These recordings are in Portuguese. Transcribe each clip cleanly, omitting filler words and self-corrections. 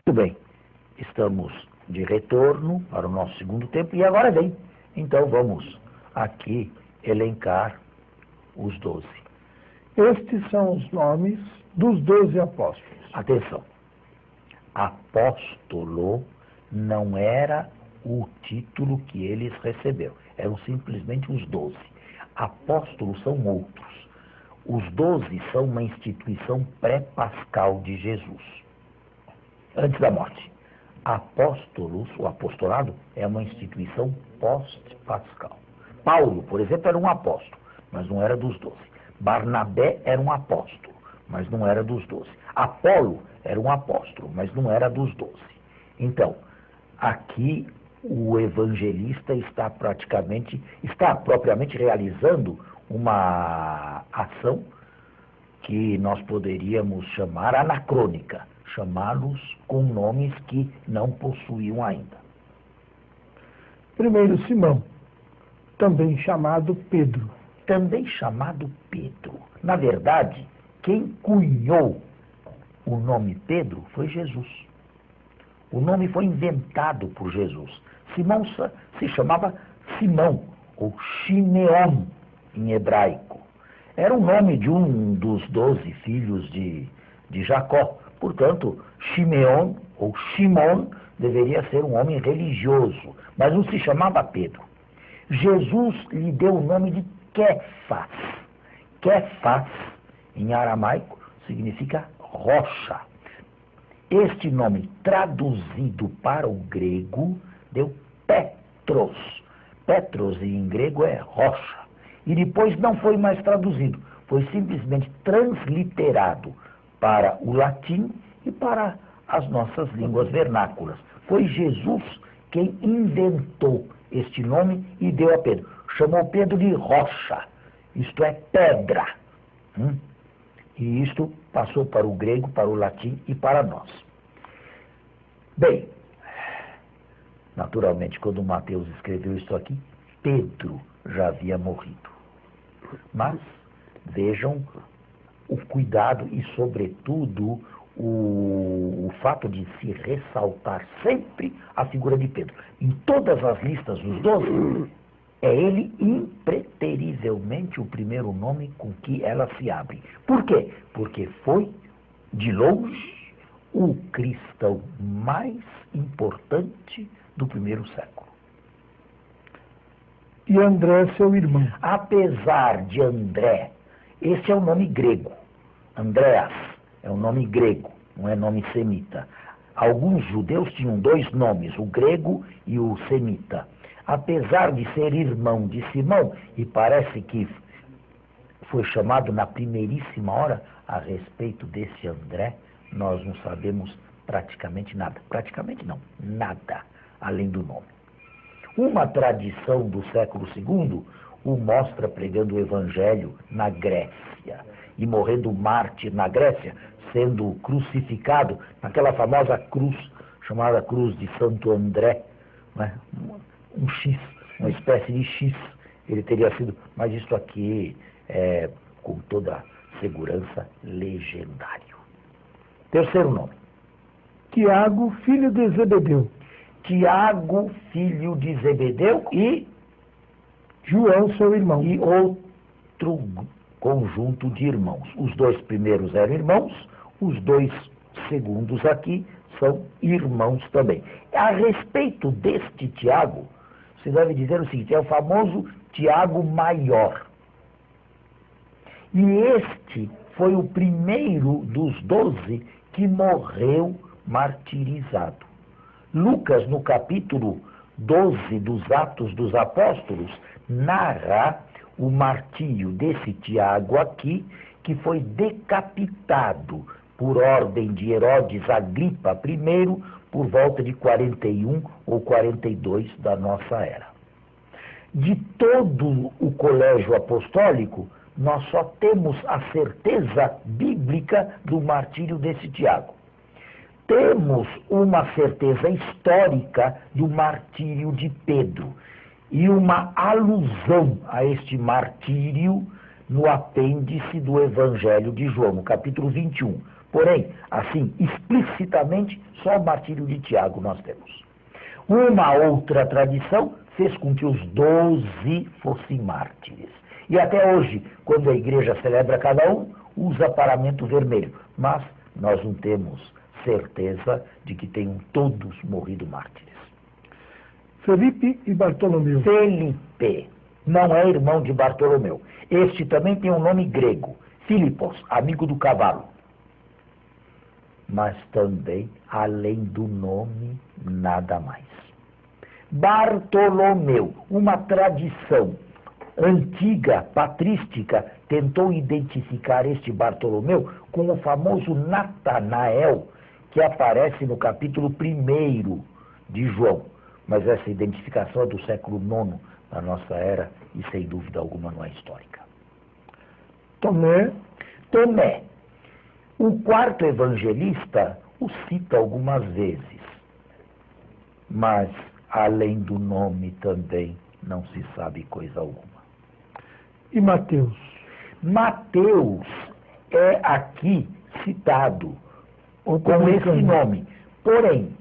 Muito bem, estamos de retorno para o nosso segundo tempo e agora vem. Então vamos aqui elencar os 12. Estes são os nomes dos 12 apóstolos. Atenção, apóstolo não era o título que eles receberam, eram simplesmente os 12. Apóstolos são outros. Os 12 são uma instituição pré-pascal de Jesus, antes da morte. Apóstolos, o apostolado, é uma instituição pós-pascal. Paulo, por exemplo, era um apóstolo, mas não era dos 12. Barnabé era um apóstolo, mas não era dos 12. Apolo era um apóstolo, mas não era dos 12. Então, aqui o evangelista está propriamente realizando uma ação que nós poderíamos chamar anacrônica, chamá-los com nomes que não possuíam ainda. Primeiro, Simão, também chamado Pedro. Também chamado Pedro. Na verdade, quem cunhou o nome Pedro foi Jesus. O nome foi inventado por Jesus. Simão se chamava Simão, ou Shimeon, em hebraico. Era o nome de um dos 12 filhos de Jacó. Portanto, Shimeon, ou Shimon, deveria ser um homem religioso, mas não se chamava Pedro. Jesus lhe deu o nome de Quefas. Quefas, em aramaico, significa rocha. Este nome, traduzido para o grego, deu Petros. Petros, em grego, é rocha. E depois não foi mais traduzido, foi simplesmente transliterado para o latim e para as nossas línguas vernáculas. Foi Jesus quem inventou este nome e deu a Pedro. Chamou Pedro de rocha, isto é, pedra. E isto passou para o grego, para o latim e para nós. Bem, naturalmente, quando Mateus escreveu isso aqui, Pedro já havia morrido. Mas vejam o cuidado e, sobretudo, o fato de se ressaltar sempre a figura de Pedro. Em todas as listas dos 12, é ele impreterivelmente o primeiro nome com que ela se abre. Por quê? Porque foi, de longe, o cristão mais importante do primeiro século. E André, seu irmão. Apesar de André, esse é o nome grego. Andreas é um nome grego, não é nome semita. Alguns judeus tinham dois nomes, o grego e o semita. Apesar de ser irmão de Simão, e parece que foi chamado na primeiríssima hora, a respeito desse André, nós não sabemos praticamente nada. Praticamente não, nada, além do nome. Uma tradição do século II o mostra pregando o evangelho na Grécia e morrendo mártir na Grécia, sendo crucificado naquela famosa cruz, chamada Cruz de Santo André, né? Um X, uma espécie de X, ele teria sido, mas isso aqui é com toda segurança legendário. Terceiro nome. Tiago, filho de Zebedeu. Tiago, filho de Zebedeu, e João, seu irmão. E outro conjunto de irmãos. Os dois primeiros eram irmãos, os dois segundos aqui são irmãos também. A respeito deste Tiago, se deve dizer o seguinte, é o famoso Tiago Maior. E este foi o primeiro dos 12 que morreu martirizado. Lucas, no capítulo 12 dos Atos dos Apóstolos, narra o martírio desse Tiago aqui, que foi decapitado por ordem de Herodes Agripa I, por volta de 41 ou 42 da nossa era. De todo o colégio apostólico, nós só temos a certeza bíblica do martírio desse Tiago. Temos uma certeza histórica do martírio de Pedro e uma alusão a este martírio no apêndice do Evangelho de João, no capítulo 21. Porém, assim, explicitamente, só o martírio de Tiago nós temos. Uma outra tradição fez com que os 12 fossem mártires. E até hoje, quando a igreja celebra cada um, usa paramento vermelho. Mas nós não temos certeza de que tenham todos morrido mártires. Felipe e Bartolomeu. Felipe não é irmão de Bartolomeu. Este também tem um nome grego, Filipos, amigo do cavalo. Mas também, além do nome, nada mais. Bartolomeu, uma tradição antiga, patrística, tentou identificar este Bartolomeu com o famoso Natanael, que aparece no capítulo 1 de João. Mas essa identificação é do século IX da nossa era e, sem dúvida alguma, não é histórica. Tomé. O quarto evangelista o cita algumas vezes, mas, além do nome, também não se sabe coisa alguma. E Mateus. Mateus é aqui citado com esse nome. Porém,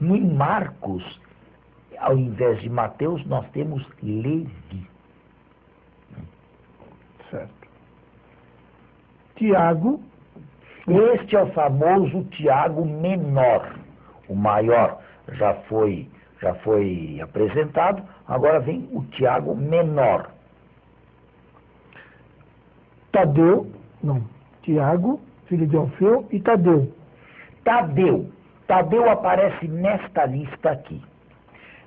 em Marcos, ao invés de Mateus, nós temos Levi. Certo. Tiago. Este é o famoso Tiago menor. O maior já foi apresentado, agora vem o Tiago menor. Tadeu. Não. Tiago, filho de Alfeu, e Tadeu. Tadeu aparece nesta lista aqui.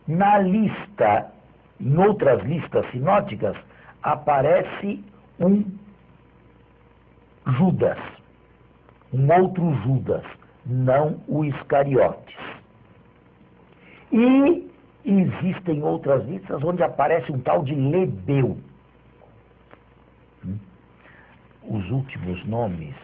Na lista, em outras listas sinóticas, aparece um Judas, um outro Judas, não o Iscariotes. E existem outras listas onde aparece um tal de Lebeu. Os últimos nomes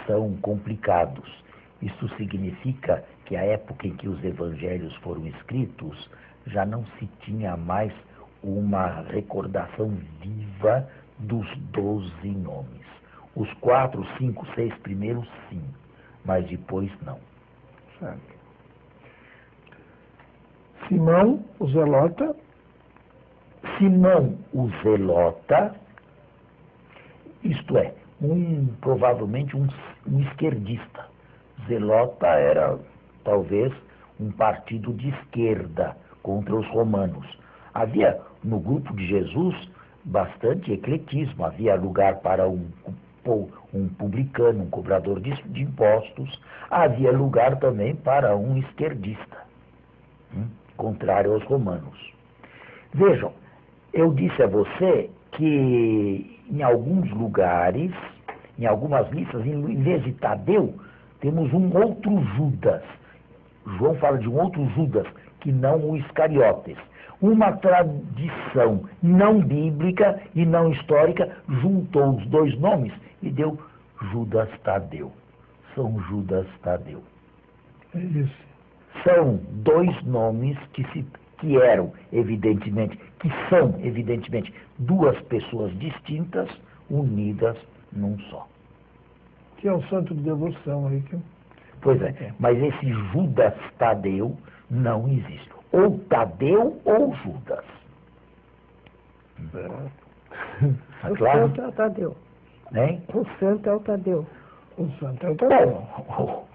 são complicados. Isso significa que a época em que os evangelhos foram escritos já não se tinha mais uma recordação viva dos 12 nomes. Os 4, 5, 6 primeiros, sim, mas depois não. Certo. Simão, o Zelota. Simão, o Zelota, isto é, provavelmente um esquerdista. Zelota era, talvez, um partido de esquerda contra os romanos. Havia, no grupo de Jesus, bastante ecletismo. Havia lugar para um publicano, um cobrador de impostos. Havia lugar também para um esquerdista, contrário aos romanos. Vejam, eu disse a você que em alguns lugares, em algumas listas, em vez de Tadeu, temos um outro Judas. João fala de um outro Judas, que não o Iscariotes. Uma tradição não bíblica e não histórica juntou os dois nomes e deu Judas Tadeu. São Judas Tadeu. É isso. São dois nomes que são, evidentemente, duas pessoas distintas, unidas num só. Que é o santo de devoção aí. Pois é, mas esse Judas Tadeu não existe. Ou Tadeu ou Judas. É. O Claro? santo é o Tadeu. Né? O santo é o Tadeu. O santo é o Tadeu.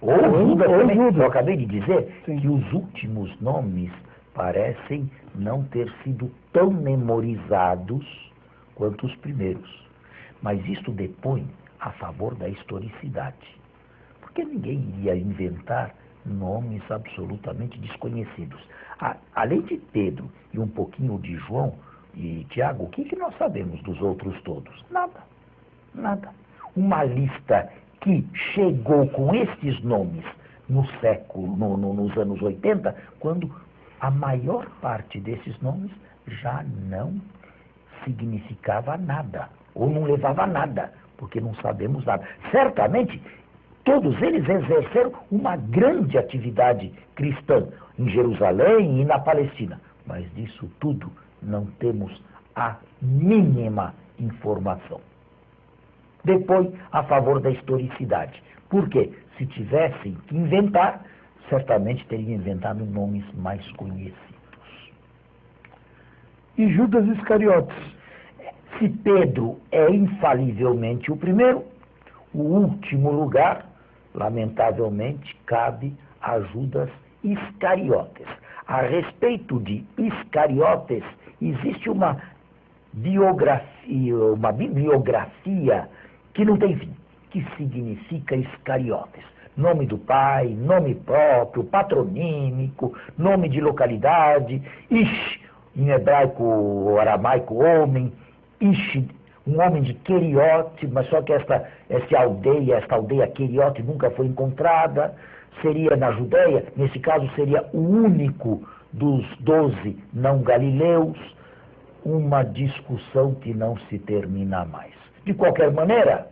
Ou Judas ou também. Judas. Eu acabei de dizer Sim. que os últimos nomes parecem não ter sido tão memorizados quanto os primeiros. Mas isso depõe a favor da historicidade. Porque ninguém iria inventar nomes absolutamente desconhecidos. Além de Pedro e um pouquinho de João e Tiago, o que nós sabemos dos outros todos? Nada. Uma lista que chegou com estes nomes nos anos 80, quando a maior parte desses nomes já não significava nada, ou não levava a nada, porque não sabemos nada. Certamente, todos eles exerceram uma grande atividade cristã em Jerusalém e na Palestina, mas disso tudo não temos a mínima informação. Depois, a favor da historicidade. Por quê? Se tivessem que inventar, certamente teriam inventado nomes mais conhecidos. E Judas Iscariotes? Se Pedro é infalivelmente o primeiro, o último lugar, lamentavelmente, cabe a Judas Iscariotes. A respeito de Iscariotes, existe uma bibliografia que não tem fim, que significa Iscariotes. Nome do pai, nome próprio, patronímico, nome de localidade, Ish, em hebraico ou aramaico, homem, Ish, um homem de Queriote, mas só que esta aldeia Queriote nunca foi encontrada, seria na Judéia, nesse caso seria o único dos 12 não galileus, uma discussão que não se termina mais. De qualquer maneira,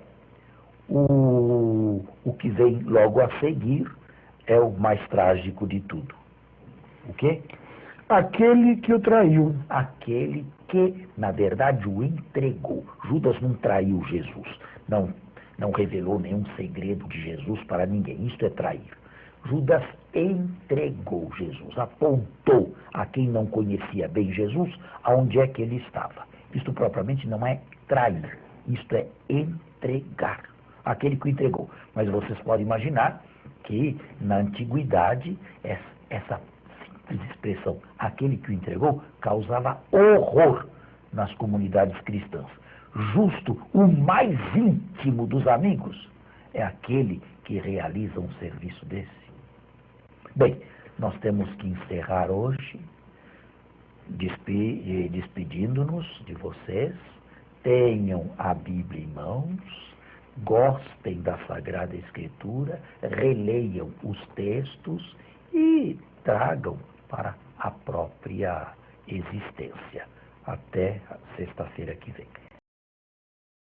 o que vem logo a seguir é o mais trágico de tudo. O quê? Aquele que o traiu. Aquele que, na verdade, o entregou. Judas não traiu Jesus, não revelou nenhum segredo de Jesus para ninguém. Isto é trair. Judas entregou Jesus, apontou a quem não conhecia bem Jesus aonde é que ele estava. Isto propriamente não é trair, isto é entregar. Aquele que o entregou. Mas vocês podem imaginar que na antiguidade essa simples expressão, aquele que o entregou, causava horror nas comunidades cristãs. Justo o mais íntimo dos amigos é aquele que realiza um serviço desse. Bem, nós temos que encerrar hoje, despedindo-nos de vocês. Tenham a Bíblia em mãos, gostem da Sagrada Escritura, releiam os textos e tragam para a própria existência. Até sexta-feira que vem.